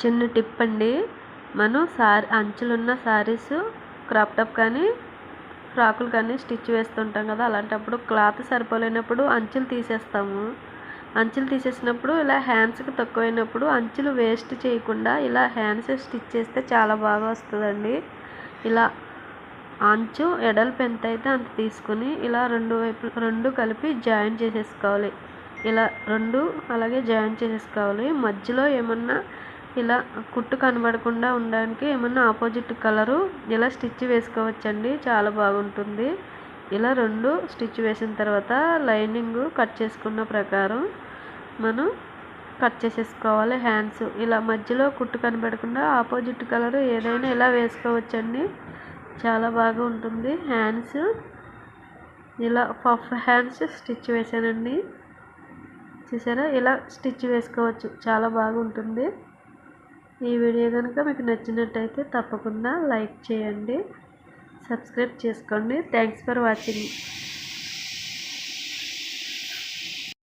చిన్న టిప్ అండి, మనం అంచులున్న శారీస్ క్రాప్ టాప్ కానీ ఫ్రాకులు కానీ స్టిచ్ వేస్తుంటాం కదా, అలాంటప్పుడు క్లాత్ సరిపోలేనప్పుడు అంచులు తీసేస్తాము. అంచులు తీసేసినప్పుడు ఇలా హ్యాండ్స్కి తక్కువైనప్పుడు అంచులు వేస్ట్ చేయకుండా ఇలా హ్యాండ్స్ స్టిచ్ చేస్తే చాలా బాగా వస్తుందండి. ఇలా అంచు ఎడల్పు ఎంత అయితే అంత తీసుకుని ఇలా రెండు కలిపి జాయిన్ చేసేసుకోవాలి. ఇలా రెండు అలాగే జాయిన్ చేసేసుకోవాలి. మధ్యలో ఏమన్నా ఇలా కుట్టు కనబడకుండా ఉండడానికి ఏమన్నా ఆపోజిట్ కలరు ఇలా స్టిచ్ వేసుకోవచ్చండి, చాలా బాగుంటుంది. ఇలా రెండు స్టిచ్ వేసిన తర్వాత లైనింగ్ కట్ చేసుకున్న ప్రకారం మనం కట్ చేసేసుకోవాలి. హ్యాండ్స్ ఇలా మధ్యలో కుట్టు కనబడకుండా ఆపోజిట్ కలరు ఏదైనా ఇలా వేసుకోవచ్చండి, చాలా బాగా ఉంటుంది. హ్యాండ్స్ ఇలా పఫ్ హ్యాండ్స్ స్టిచ్ వేసానండి, చూసారా, ఇలా స్టిచ్ వేసుకోవచ్చు, చాలా బాగుంటుంది. ఈ వీడియో కనుక మీకు నచ్చినట్టయితే తప్పకుండా లైక్ చేయండి, సబ్స్క్రైబ్ చేసుకోండి. Thanks for watching.